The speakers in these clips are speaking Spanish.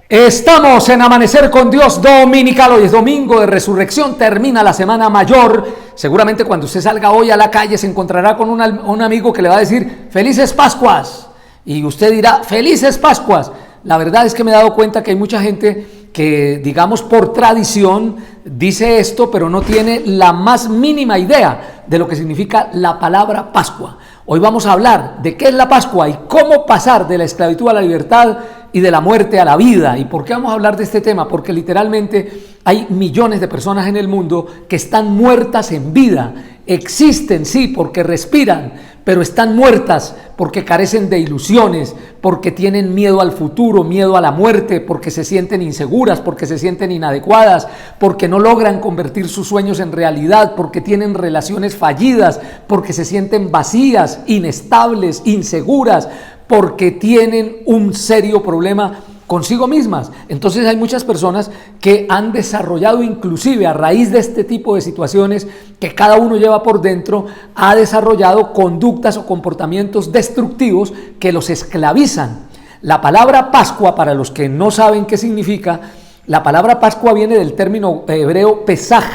Estamos en Amanecer con Dios Dominical. Hoy es domingo de resurrección, termina la semana mayor. Seguramente cuando usted salga hoy a la calle se encontrará con un amigo que le va a decir Felices Pascuas, y usted dirá Felices Pascuas. La verdad es que me he dado cuenta que hay mucha gente que, digamos, por tradición dice esto, pero no tiene la más mínima idea de lo que significa la palabra Pascua. Hoy vamos a hablar de qué es la Pascua y cómo pasar de la esclavitud a la libertad y de la muerte a la vida. ¿Y por qué vamos a hablar de este tema? Porque literalmente hay millones de personas en el mundo que están muertas en vida. Existen, sí, porque respiran, pero están muertas porque carecen de ilusiones, porque tienen miedo al futuro, miedo a la muerte, porque se sienten inseguras, porque se sienten inadecuadas, porque no logran convertir sus sueños en realidad, porque tienen relaciones fallidas, porque se sienten vacías, inestables, inseguras, porque tienen un serio problema consigo mismas. Entonces hay muchas personas que han desarrollado, inclusive a raíz de este tipo de situaciones que cada uno lleva por dentro, ha desarrollado conductas o comportamientos destructivos que los esclavizan. La palabra Pascua, para los que no saben qué significa, la palabra Pascua viene del término hebreo Pesaj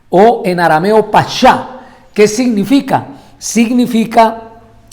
o en arameo Pashá. ¿Qué significa? Significa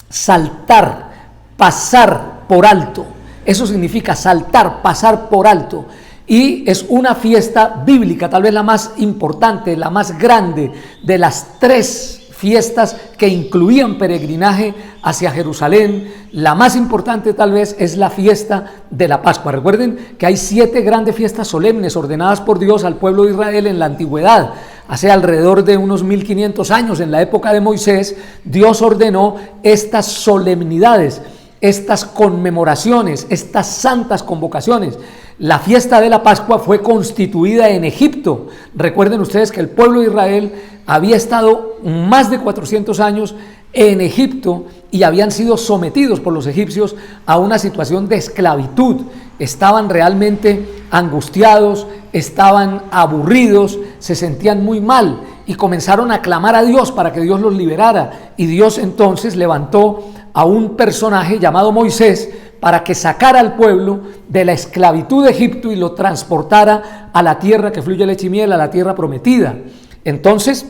saltar, pasar por alto. Eso significa saltar, pasar por alto. Y es una fiesta bíblica, tal vez la más importante, la más grande de las tres fiestas que incluían peregrinaje hacia Jerusalén. La más importante tal vez es la fiesta de la Pascua. Recuerden que hay 7 grandes fiestas solemnes ordenadas por Dios al pueblo de Israel en la antigüedad. Hace alrededor de unos 1500 años, en la época de Moisés, Dios ordenó estas solemnidades, estas conmemoraciones, estas santas convocaciones. La fiesta de la Pascua fue constituida en Egipto. Recuerden ustedes que el pueblo de Israel había estado más de 400 años en Egipto y habían sido sometidos por los egipcios a una situación de esclavitud. Estaban realmente angustiados, estaban aburridos, se sentían muy mal y comenzaron a clamar a Dios para que Dios los liberara. Y Dios entonces levantó a un personaje llamado Moisés para que sacara al pueblo de la esclavitud de Egipto y lo transportara a la tierra que fluye leche y miel, a la tierra prometida. Entonces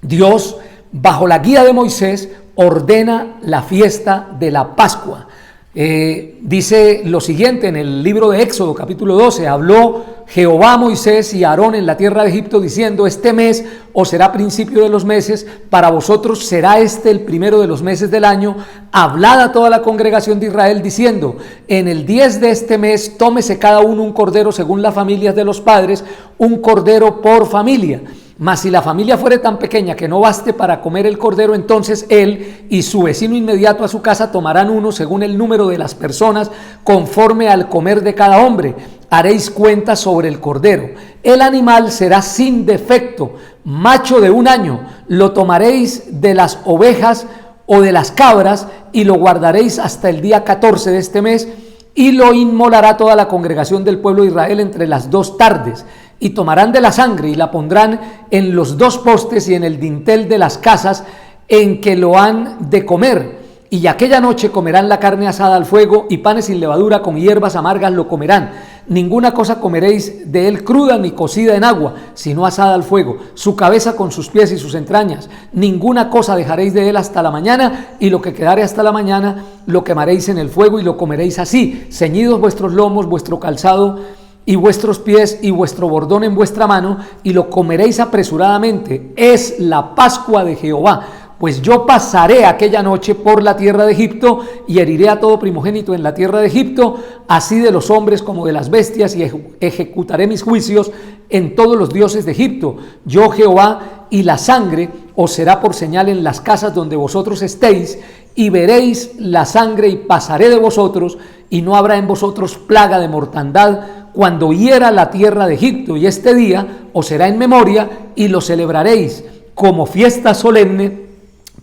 Dios, bajo la guía de Moisés, ordena la fiesta de la Pascua. Dice lo siguiente en el libro de Éxodo capítulo 12: habló Jehová a Moisés y a Aarón en la tierra de Egipto diciendo: este mes os será principio de los meses, para vosotros será este el primero de los meses del año. Hablad a toda la congregación de Israel diciendo: en el 10 de este mes tómese cada uno un cordero según las familias de los padres, un cordero por familia. Mas si la familia fuere tan pequeña que no baste para comer el cordero, entonces él y su vecino inmediato a su casa tomarán uno según el número de las personas, conforme al comer de cada hombre. Haréis cuenta sobre el cordero. El animal será sin defecto, macho de 1 año. Lo tomaréis de las ovejas o de las cabras y lo guardaréis hasta el día 14 de este mes, y lo inmolará toda la congregación del pueblo de Israel entre las 2 tardes. Y tomarán de la sangre y la pondrán en los 2 postes y en el dintel de las casas en que lo han de comer. Y aquella noche comerán la carne asada al fuego, y panes sin levadura con hierbas amargas lo comerán. Ninguna cosa comeréis de él cruda ni cocida en agua, sino asada al fuego, su cabeza con sus pies y sus entrañas. Ninguna cosa dejaréis de él hasta la mañana, y lo que quedare hasta la mañana lo quemaréis en el fuego y lo comeréis así, ceñidos vuestros lomos, vuestro calzado y vuestros pies y vuestro bordón en vuestra mano, y lo comeréis apresuradamente. Es la Pascua de Jehová. Pues yo pasaré aquella noche por la tierra de Egipto y heriré a todo primogénito en la tierra de Egipto, así de los hombres como de las bestias, y ejecutaré mis juicios en todos los dioses de Egipto. Yo Jehová, y la sangre os será por señal en las casas donde vosotros estéis, y veréis la sangre y pasaré de vosotros, y no habrá en vosotros plaga de mortandad cuando hiera la tierra de Egipto. Y este día os será en memoria y lo celebraréis como fiesta solemne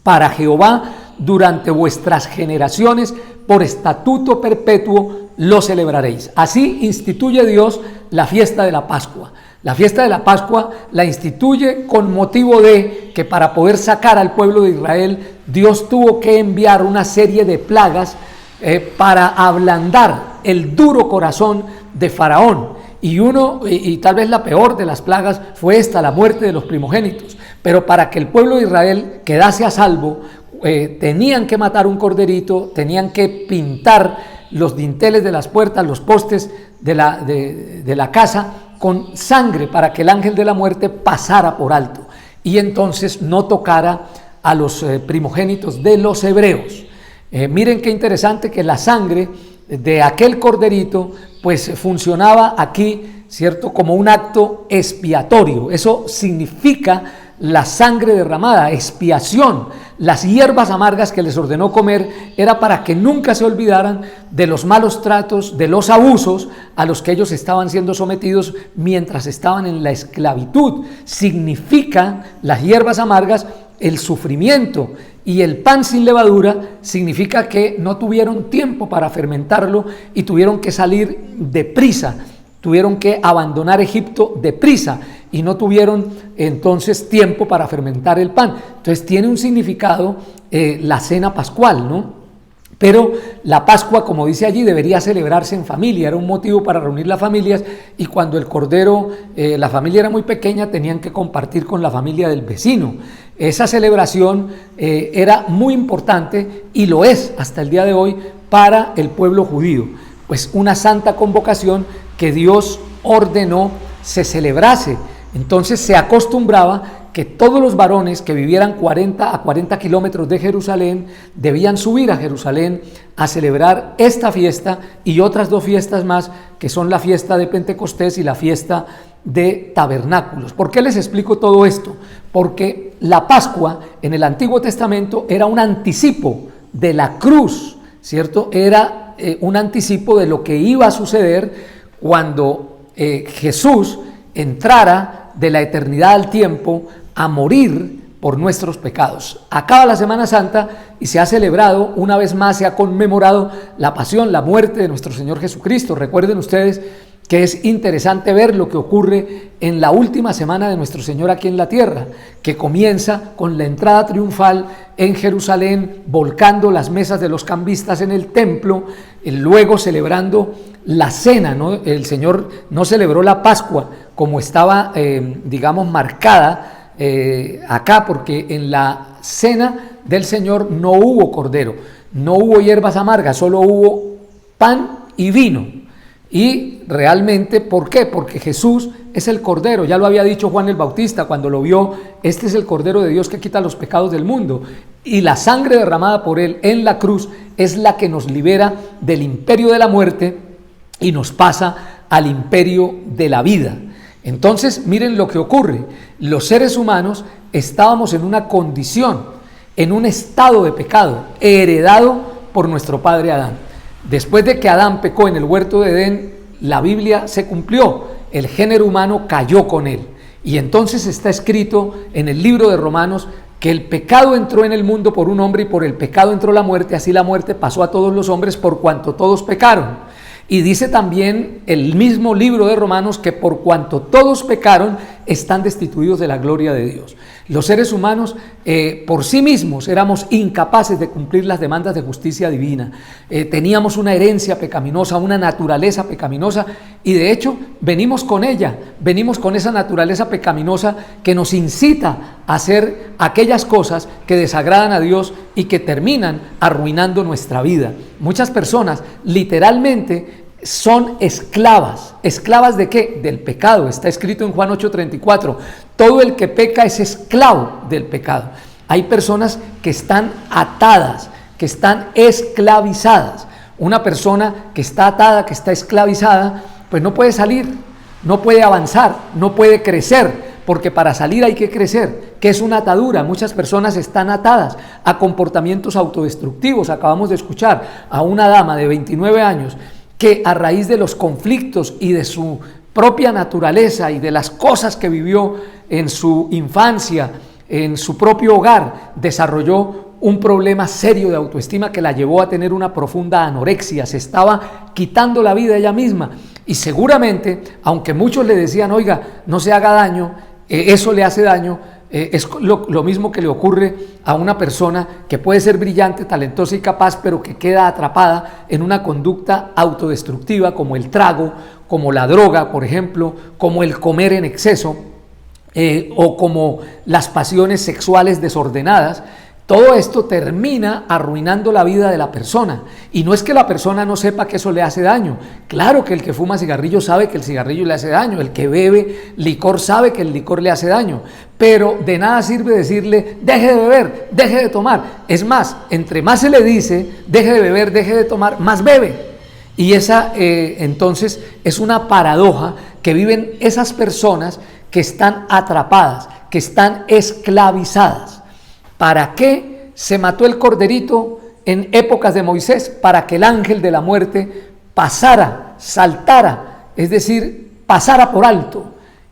para Jehová durante vuestras generaciones, por estatuto perpetuo lo celebraréis. Así instituye Dios la fiesta de la Pascua. La fiesta de la Pascua la instituye con motivo de que para poder sacar al pueblo de Israel, Dios tuvo que enviar una serie de plagas para ablandar el duro corazón de Faraón. Y tal vez la peor de las plagas fue esta, la muerte de los primogénitos. Pero para que el pueblo de Israel quedase a salvo, tenían que matar un corderito, tenían que pintar los dinteles de las puertas, los postes de la casa con sangre para que el ángel de la muerte pasara por alto y entonces no tocara a los primogénitos de los hebreos. Miren qué interesante que la sangre de aquel corderito pues funcionaba aquí, ¿cierto?, como un acto expiatorio. Eso significa la sangre derramada, expiación. Las hierbas amargas que les ordenó comer era para que nunca se olvidaran de los malos tratos, de los abusos a los que ellos estaban siendo sometidos mientras estaban en la esclavitud. Significa las hierbas amargas el sufrimiento, y el pan sin levadura significa que no tuvieron tiempo para fermentarlo y tuvieron que salir deprisa, tuvieron que abandonar Egipto deprisa y no tuvieron entonces tiempo para fermentar el pan. Entonces tiene un significado la cena pascual, ¿no? Pero la Pascua, como dice allí, debería celebrarse en familia, era un motivo para reunir las familias, y cuando el cordero, la familia era muy pequeña, tenían que compartir con la familia del vecino. Esa celebración era muy importante y lo es hasta el día de hoy para el pueblo judío, pues una santa convocación que Dios ordenó se celebrase. Entonces se acostumbraba que todos los varones que vivieran 40 a 40 kilómetros de Jerusalén debían subir a Jerusalén a celebrar esta fiesta y otras dos fiestas más, que son la fiesta de Pentecostés y la fiesta de Tabernáculos. ¿Por qué les explico todo esto? Porque la Pascua en el Antiguo Testamento era un anticipo de la cruz, ¿cierto? Era un anticipo de lo que iba a suceder cuando Jesús entrara de la eternidad al tiempo a morir por nuestros pecados. Acaba la Semana Santa y se ha celebrado una vez más, se ha conmemorado la pasión, la muerte de nuestro Señor Jesucristo. Recuerden ustedes que es interesante ver lo que ocurre en la última semana de nuestro Señor aquí en la tierra, que comienza con la entrada triunfal en Jerusalén, volcando las mesas de los cambistas en el templo, y luego celebrando la cena, ¿no? El Señor no celebró la Pascua como estaba, marcada acá, porque en la cena del Señor no hubo cordero, no hubo hierbas amargas, solo hubo pan y vino. Y realmente, ¿por qué? Porque Jesús es el Cordero, ya lo había dicho Juan el Bautista cuando lo vio: este es el Cordero de Dios que quita los pecados del mundo, y la sangre derramada por él en la cruz es la que nos libera del imperio de la muerte y nos pasa al imperio de la vida. Entonces miren lo que ocurre: los seres humanos estábamos en una condición, en un estado de pecado heredado por nuestro padre Adán. Después de que Adán pecó en el huerto de Edén, la Biblia se cumplió, el género humano cayó con él, y entonces está escrito en el libro de Romanos que el pecado entró en el mundo por un hombre y por el pecado entró la muerte, así la muerte pasó a todos los hombres por cuanto todos pecaron. Y dice también el mismo libro de Romanos que por cuanto todos pecaron, están destituidos de la gloria de Dios. Los seres humanos por sí mismos éramos incapaces de cumplir las demandas de justicia divina. Teníamos una herencia pecaminosa, una naturaleza pecaminosa, y de hecho venimos con ella, venimos con esa naturaleza pecaminosa que nos incita a hacer aquellas cosas que desagradan a Dios y que terminan arruinando nuestra vida. Muchas personas literalmente son esclavas. ¿Esclavas de qué? Del pecado. Está escrito en Juan 8:34. Todo el que peca es esclavo del pecado. Hay personas que están atadas, que están esclavizadas. Una persona que está atada, que está esclavizada, pues no puede salir, no puede avanzar, no puede crecer, porque para salir hay que crecer. ¿Qué es una atadura? Muchas personas están atadas a comportamientos autodestructivos. Acabamos de escuchar a una dama de 29 años que a raíz de los conflictos y de su propia naturaleza y de las cosas que vivió en su infancia, en su propio hogar, desarrolló un problema serio de autoestima que la llevó a tener una profunda anorexia. Se estaba quitando la vida ella misma, y seguramente, aunque muchos le decían: oiga, no se haga daño, eso le hace daño, Es lo mismo que le ocurre a una persona que puede ser brillante, talentosa y capaz, pero que queda atrapada en una conducta autodestructiva como el trago, como la droga, por ejemplo, como el comer en exceso, o como las pasiones sexuales desordenadas. Todo esto termina arruinando la vida de la persona. Y no es que la persona no sepa que eso le hace daño. Claro que el que fuma cigarrillo sabe que el cigarrillo le hace daño. El que bebe licor sabe que el licor le hace daño. Pero de nada sirve decirle, deje de beber, deje de tomar. Es más, entre más se le dice, deje de beber, deje de tomar, más bebe. Y esa entonces es una paradoja que viven esas personas que están atrapadas, que están esclavizadas. ¿Para qué se mató el corderito en épocas de Moisés? Para que el ángel de la muerte pasara, saltara, es decir, pasara por alto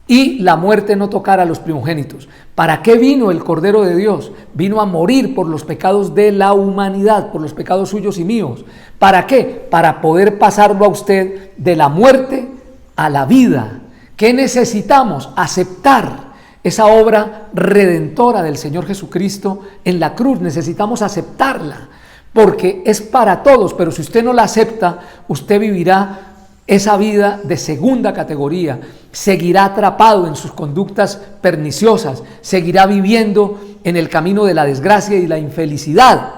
y la muerte no tocara a los primogénitos. ¿Para qué vino el Cordero de Dios? Vino a morir por los pecados de la humanidad, por los pecados suyos y míos. ¿Para qué? Para poder pasarlo a usted de la muerte a la vida. ¿Qué necesitamos? Aceptar esa obra redentora del Señor Jesucristo en la cruz. Necesitamos aceptarla, porque es para todos, pero si usted no la acepta, usted vivirá esa vida de segunda categoría, seguirá atrapado en sus conductas perniciosas, seguirá viviendo en el camino de la desgracia y la infelicidad.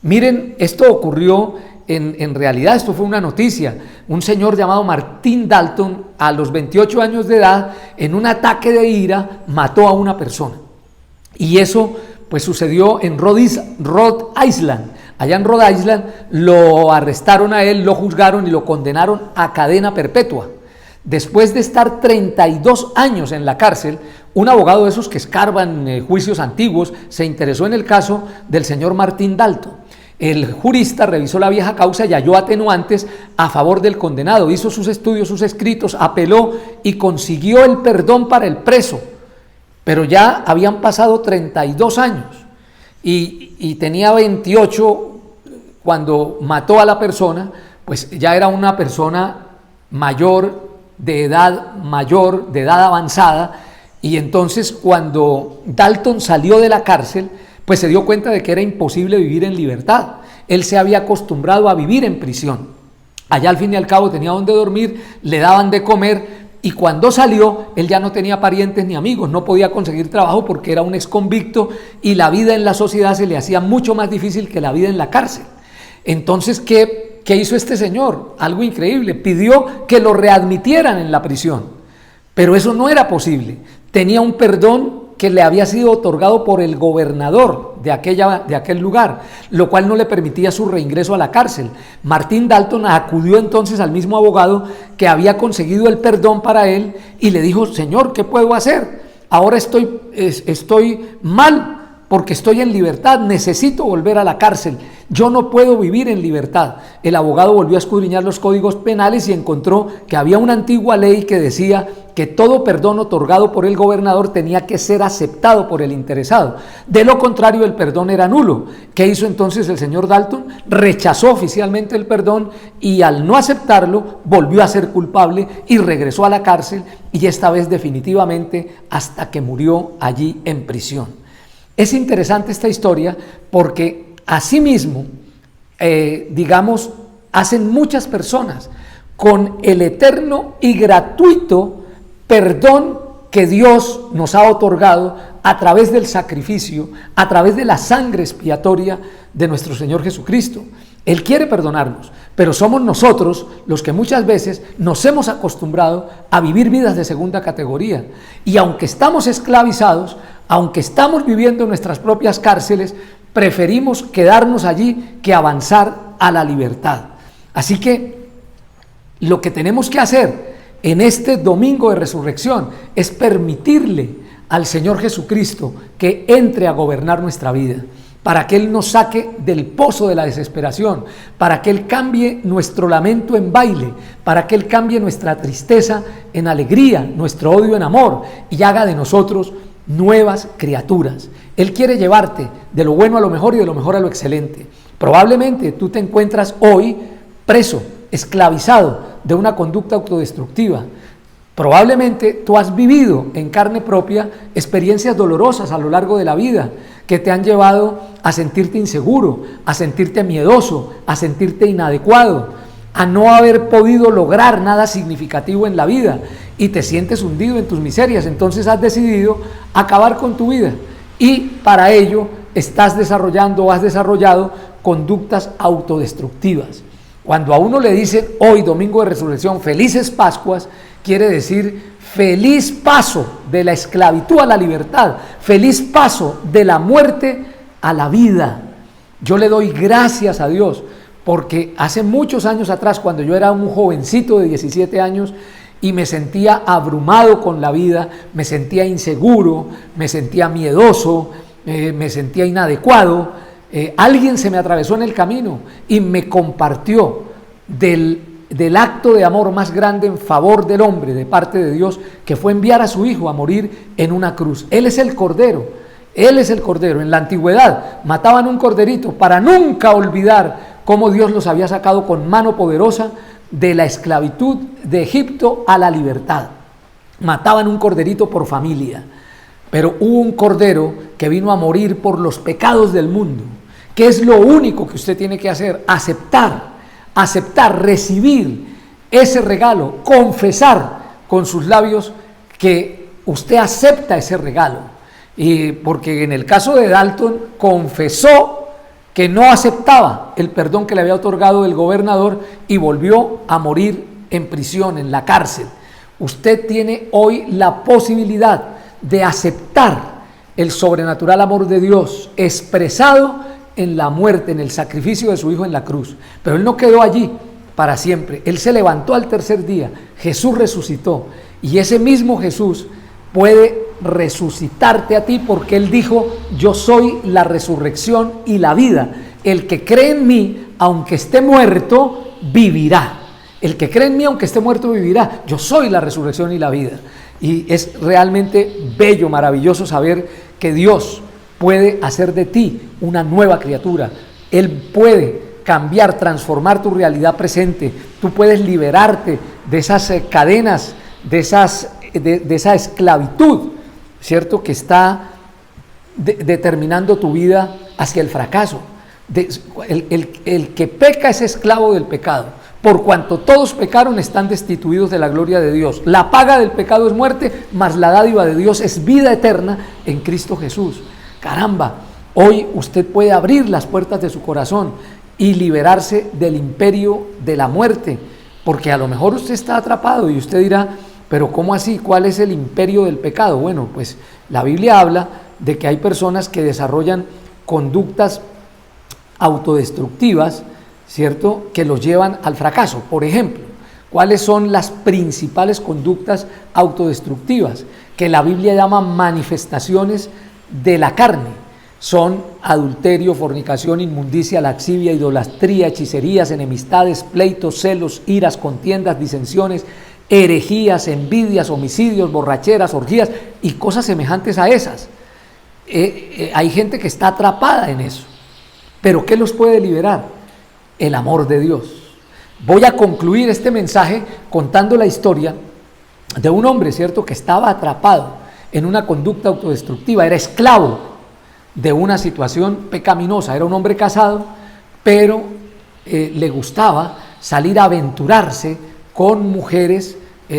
Miren, esto ocurrió en realidad, esto fue una noticia. Un señor llamado Martin Dalton, a los 28 años de edad, en un ataque de ira, mató a una persona. Y eso pues sucedió en Rhode Island. Allá en Rhode Island lo arrestaron a él, lo juzgaron y lo condenaron a cadena perpetua. Después de estar 32 años en la cárcel, un abogado de esos que escarban juicios antiguos se interesó en el caso del señor Martin Dalton. El jurista revisó la vieja causa y halló atenuantes a favor del condenado, hizo sus estudios, sus escritos, apeló y consiguió el perdón para el preso. Pero ya habían pasado 32 años y tenía 28 cuando mató a la persona, pues ya era una persona mayor, de edad avanzada, y entonces cuando Dalton salió de la cárcel, pues se dio cuenta de que era imposible vivir en libertad. Él se había acostumbrado a vivir en prisión. Allá al fin y al cabo tenía donde dormir, le daban de comer, y cuando salió, él ya no tenía parientes ni amigos, no podía conseguir trabajo porque era un exconvicto y la vida en la sociedad se le hacía mucho más difícil que la vida en la cárcel. Entonces, ¿qué hizo este señor? Algo increíble, pidió que lo readmitieran en la prisión, pero eso no era posible. Tenía un perdón que le había sido otorgado por el gobernador de aquel lugar, lo cual no le permitía su reingreso a la cárcel. Martin Dalton acudió entonces al mismo abogado que había conseguido el perdón para él y le dijo: Señor, ¿qué puedo hacer? Ahora estoy mal porque estoy en libertad, necesito volver a la cárcel, yo no puedo vivir en libertad. El abogado volvió a escudriñar los códigos penales y encontró que había una antigua ley que decía que todo perdón otorgado por el gobernador tenía que ser aceptado por el interesado. De lo contrario, el perdón era nulo. ¿Qué hizo entonces el señor Dalton? Rechazó oficialmente el perdón y al no aceptarlo, volvió a ser culpable y regresó a la cárcel, y esta vez definitivamente hasta que murió allí en prisión. Es interesante esta historia porque asimismo, hacen muchas personas con el eterno y gratuito perdón que Dios nos ha otorgado a través del sacrificio, a través de la sangre expiatoria de nuestro Señor Jesucristo. Él quiere perdonarnos, pero somos nosotros los que muchas veces nos hemos acostumbrado a vivir vidas de segunda categoría. Y aunque estamos esclavizados, aunque estamos viviendo en nuestras propias cárceles, preferimos quedarnos allí que avanzar a la libertad. Así que lo que tenemos que hacer en este domingo de resurrección es permitirle al Señor Jesucristo que entre a gobernar nuestra vida, para que Él nos saque del pozo de la desesperación, para que Él cambie nuestro lamento en baile, para que Él cambie nuestra tristeza en alegría, nuestro odio en amor, y haga de nosotros nuevas criaturas. Él quiere llevarte de lo bueno a lo mejor y de lo mejor a lo excelente. Probablemente tú te encuentras hoy preso, esclavizado de una conducta autodestructiva. Probablemente tú has vivido en carne propia experiencias dolorosas a lo largo de la vida que te han llevado a sentirte inseguro, a sentirte miedoso, a sentirte inadecuado, a no haber podido lograr nada significativo en la vida y te sientes hundido en tus miserias. Entonces has decidido acabar con tu vida y para ello estás desarrollando o has desarrollado conductas autodestructivas. Cuando a uno le dicen hoy, domingo de resurrección, felices Pascuas, quiere decir feliz paso de la esclavitud a la libertad, feliz paso de la muerte a la vida. Yo le doy gracias a Dios porque hace muchos años atrás, cuando yo era un jovencito de 17 años y me sentía abrumado con la vida, me sentía inseguro, me sentía miedoso, me sentía inadecuado, alguien se me atravesó en el camino y me compartió del acto de amor más grande en favor del hombre de parte de Dios, que fue enviar a su Hijo a morir en una cruz. Él es el Cordero, Él es el Cordero. En la antigüedad mataban un corderito para nunca olvidar cómo Dios los había sacado con mano poderosa de la esclavitud de Egipto a la libertad. Mataban un corderito por familia, pero hubo un Cordero que vino a morir por los pecados del mundo. ¿Qué es lo único que usted tiene que hacer? Aceptar, recibir ese regalo, confesar con sus labios que usted acepta ese regalo. Y porque en el caso de Dalton confesó que no aceptaba el perdón que le había otorgado el gobernador y volvió a morir en prisión, en la cárcel. Usted tiene hoy la posibilidad de aceptar el sobrenatural amor de Dios expresado en la muerte, en el sacrificio de su Hijo en la cruz. Pero Él no quedó allí para siempre. Él se levantó al tercer día. Jesús resucitó. Y ese mismo Jesús puede resucitarte a ti porque Él dijo: yo soy la resurrección y la vida. El que cree en mí, aunque esté muerto, vivirá. El que cree en mí, aunque esté muerto, vivirá. Yo soy la resurrección y la vida. Y es realmente bello, maravilloso saber que Dios puede hacer de ti una nueva criatura. Él puede cambiar, transformar tu realidad presente. Tú puedes liberarte de esas cadenas, de esa esclavitud, ¿cierto?, que está determinando tu vida hacia el fracaso. El que peca es esclavo del pecado. Por cuanto todos pecaron, están destituidos de la gloria de Dios. La paga del pecado es muerte, mas la dádiva de Dios es vida eterna en Cristo Jesús. Caramba, hoy usted puede abrir las puertas de su corazón y liberarse del imperio de la muerte, porque a lo mejor usted está atrapado y usted dirá: pero ¿cómo así? ¿Cuál es el imperio del pecado? Bueno, pues la Biblia habla de que hay personas que desarrollan conductas autodestructivas, ¿cierto?, que los llevan al fracaso. Por ejemplo, ¿cuáles son las principales conductas autodestructivas que la Biblia llama manifestaciones de la carne? Son adulterio, fornicación, inmundicia, laxivia, idolatría, hechicerías, enemistades, pleitos, celos, iras, contiendas, disensiones, herejías, envidias, homicidios, borracheras, orgías y cosas semejantes a esas. Hay gente que está atrapada en eso. ¿Pero qué los puede liberar? El amor de Dios. Voy a concluir este mensaje contando la historia de un hombre, ¿cierto?, que estaba atrapado en una conducta autodestructiva, era esclavo de una situación pecaminosa. Era un hombre casado, pero le gustaba salir a aventurarse con mujeres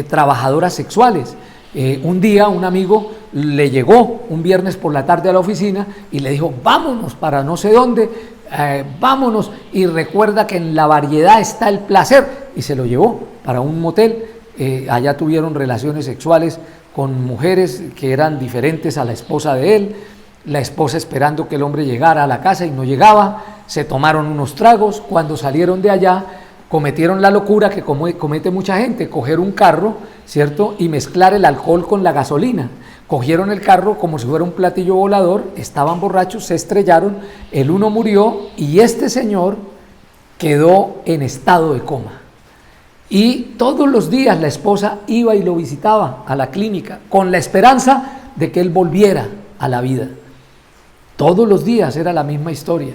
trabajadoras sexuales. Un día un amigo le llegó un viernes por la tarde a la oficina y le dijo: vámonos para no sé dónde, vámonos, y recuerda que en la variedad está el placer, y se lo llevó para un motel. Allá tuvieron relaciones sexuales con mujeres que eran diferentes a la esposa de él, la esposa esperando que el hombre llegara a la casa y no llegaba. Se tomaron unos tragos. Cuando salieron de allá, cometieron la locura que comete mucha gente: coger un carro, ¿cierto?, y mezclar el alcohol con la gasolina. Cogieron el carro como si fuera un platillo volador, estaban borrachos, se estrellaron, el uno murió y este señor quedó en estado de coma. Y todos los días la esposa iba y lo visitaba a la clínica con la esperanza de que él volviera a la vida. Todos los días era la misma historia,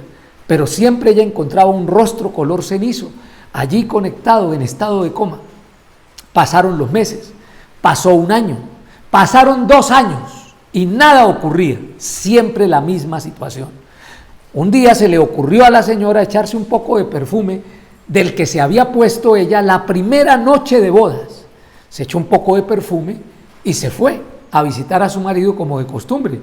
pero siempre ella encontraba un rostro color cenizo, allí conectado en estado de coma. Pasaron los meses. Pasó un año, pasaron 2 años y nada ocurría, siempre la misma situación. Un día se le ocurrió a la señora echarse un poco de perfume del que se había puesto ella la primera noche de bodas. Se echó un poco de perfume y se fue a visitar a su marido como de costumbre.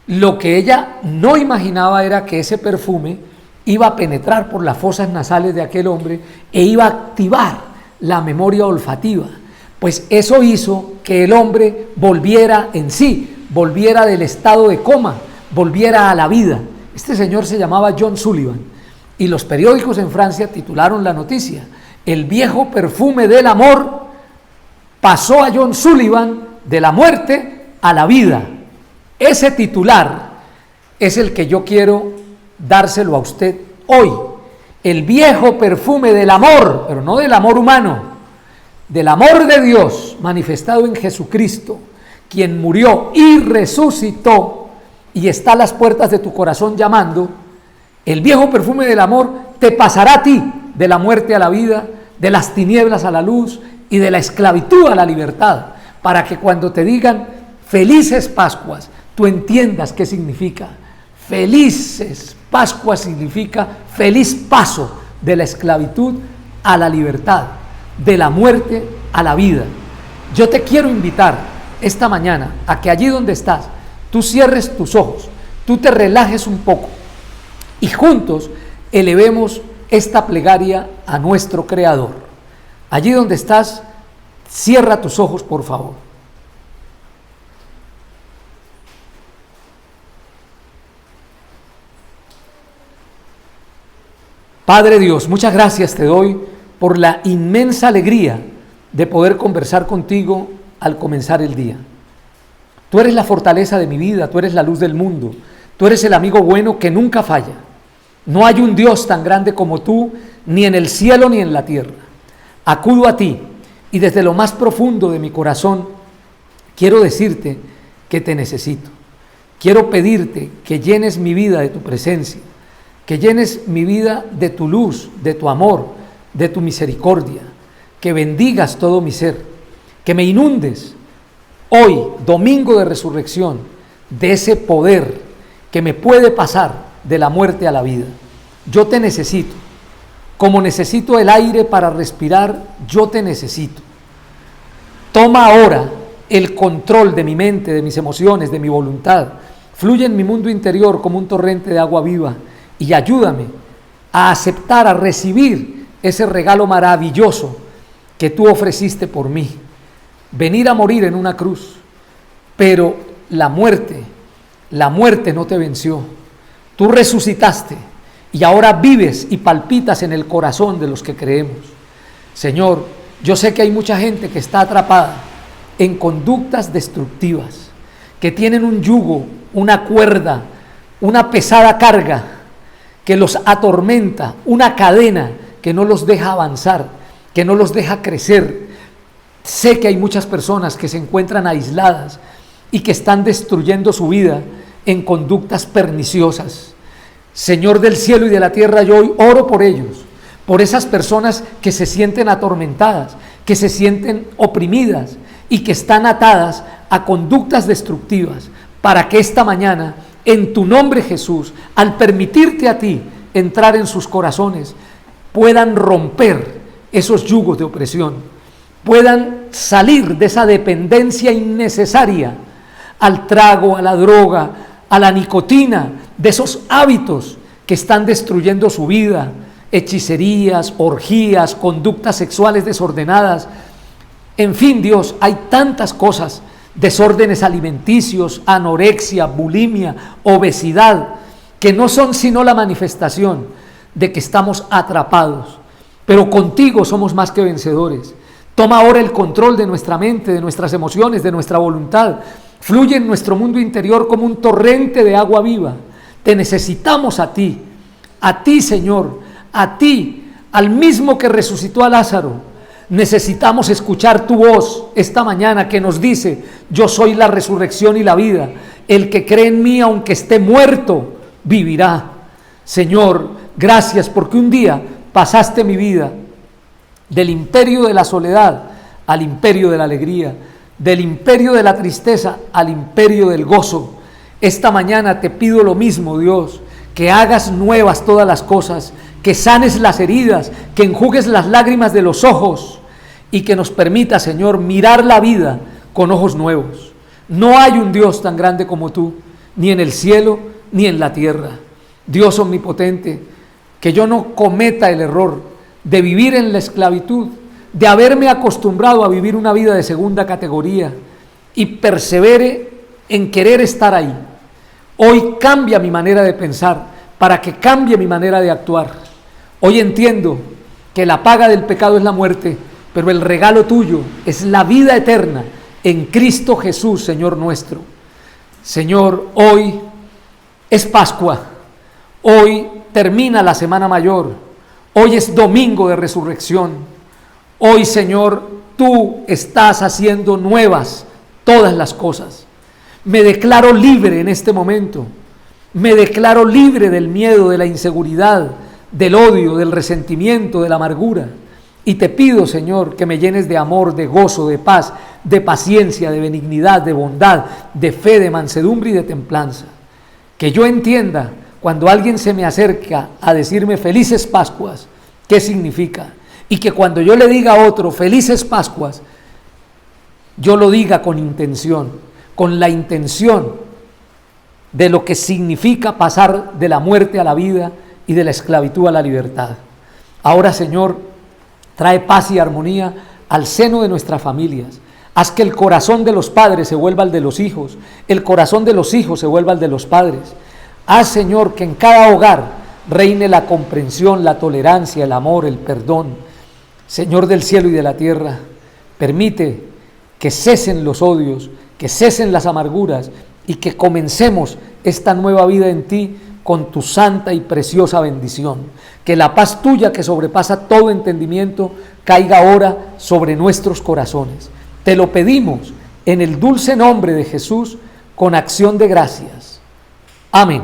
Lo que ella no imaginaba era que ese perfume iba a penetrar por las fosas nasales de aquel hombre e iba a activar la memoria olfativa. Pues eso hizo que el hombre volviera en sí, volviera del estado de coma, volviera a la vida. Este señor se llamaba John Sullivan y los periódicos en Francia titularon la noticia: el viejo perfume del amor pasó a John Sullivan de la muerte a la vida. Ese titular es el que yo quiero dárselo a usted hoy. El viejo perfume del amor, pero no del amor humano, del amor de Dios manifestado en Jesucristo, quien murió y resucitó y está a las puertas de tu corazón llamando. El viejo perfume del amor te pasará a ti de la muerte a la vida, de las tinieblas a la luz y de la esclavitud a la libertad, para que cuando te digan felices Pascuas, tú entiendas qué significa. Felices Pascuas significa feliz paso de la esclavitud a la libertad, de la muerte a la vida. Yo te quiero invitar esta mañana a que allí donde estás, tú cierres tus ojos, tú te relajes un poco y juntos elevemos esta plegaria a nuestro Creador. Allí donde estás, cierra tus ojos, por favor. Padre Dios, muchas gracias te doy por la inmensa alegría de poder conversar contigo al comenzar el día. Tú eres la fortaleza de mi vida, tú eres la luz del mundo, tú eres el amigo bueno que nunca falla. No hay un Dios tan grande como tú, ni en el cielo ni en la tierra. Acudo a ti y desde lo más profundo de mi corazón quiero decirte que te necesito. Quiero pedirte que llenes mi vida de tu presencia, que llenes mi vida de tu luz, de tu amor, de tu misericordia, que bendigas todo mi ser, que me inundes hoy, domingo de resurrección, de ese poder que me puede pasar de la muerte a la vida. Yo te necesito. Como necesito el aire para respirar, yo te necesito. Toma ahora el control de mi mente, de mis emociones, de mi voluntad. Fluye en mi mundo interior como un torrente de agua viva y ayúdame a aceptar, a recibir ese regalo maravilloso que tú ofreciste por mí. Venir a morir en una cruz, pero la muerte no te venció. Tú resucitaste y ahora vives y palpitas en el corazón de los que creemos. Señor, yo sé que hay mucha gente que está atrapada en conductas destructivas, que tienen un yugo, una cuerda, una pesada carga que los atormenta, una cadena que no los deja avanzar, que no los deja crecer. Sé que hay muchas personas que se encuentran aisladas y que están destruyendo su vida en conductas perniciosas. Señor del cielo y de la tierra, yo hoy oro por ellos, por esas personas que se sienten atormentadas, que se sienten oprimidas y que están atadas a conductas destructivas, para que esta mañana, en tu nombre Jesús, al permitirte a ti entrar en sus corazones, puedan romper esos yugos de opresión, puedan salir de esa dependencia innecesaria al trago, a la droga, a la nicotina, de esos hábitos que están destruyendo su vida, hechicerías, orgías, conductas sexuales desordenadas. En fin, Dios, hay tantas cosas, desórdenes alimenticios, anorexia, bulimia, obesidad, que no son sino la manifestación de que estamos atrapados. Pero contigo somos más que vencedores. Toma ahora el control de nuestra mente, de nuestras emociones, de nuestra voluntad. Fluye en nuestro mundo interior como un torrente de agua viva. Te necesitamos a ti, Señor, a ti, al mismo que resucitó a Lázaro. Necesitamos escuchar tu voz esta mañana que nos dice: yo soy la resurrección y la vida. El que cree en mí, aunque esté muerto, vivirá. Señor, gracias porque un día pasaste mi vida del imperio de la soledad al imperio de la alegría. del imperio de la tristeza al imperio del gozo. Esta mañana te pido lo mismo, Dios, que hagas nuevas todas las cosas, que sanes las heridas, que enjugues las lágrimas de los ojos y que nos permita, Señor, mirar la vida con ojos nuevos. No hay un Dios tan grande como tú, ni en el cielo ni en la tierra. Dios omnipotente, que yo no cometa el error de vivir en la esclavitud, de haberme acostumbrado a vivir una vida de segunda categoría y persevere en querer estar ahí. Hoy cambia mi manera de pensar para que cambie mi manera de actuar. Hoy entiendo que la paga del pecado es la muerte, pero el regalo tuyo es la vida eterna en Cristo Jesús, Señor nuestro. Señor, hoy es Pascua, hoy termina la Semana Mayor, hoy es domingo de resurrección. Hoy, Señor, tú estás haciendo nuevas todas las cosas. Me declaro libre en este momento. Me declaro libre del miedo, de la inseguridad, del odio, del resentimiento, de la amargura. Y te pido, Señor, que me llenes de amor, de gozo, de paz, de paciencia, de benignidad, de bondad, de fe, de mansedumbre y de templanza. Que yo entienda cuando alguien se me acerca a decirme felices Pascuas, ¿qué significa? Y que cuando yo le diga a otro felices Pascuas, yo lo diga con intención, con la intención de lo que significa pasar de la muerte a la vida y de la esclavitud a la libertad. Ahora, Señor, trae paz y armonía al seno de nuestras familias. Haz que el corazón de los padres se vuelva al de los hijos, el corazón de los hijos se vuelva al de los padres. Haz, Señor, que en cada hogar reine la comprensión, la tolerancia, el amor, el perdón. Señor del cielo y de la tierra, permite que cesen los odios, que cesen las amarguras y que comencemos esta nueva vida en ti con tu santa y preciosa bendición. Que la paz tuya, que sobrepasa todo entendimiento, caiga ahora sobre nuestros corazones. Te lo pedimos en el dulce nombre de Jesús, con acción de gracias. Amén.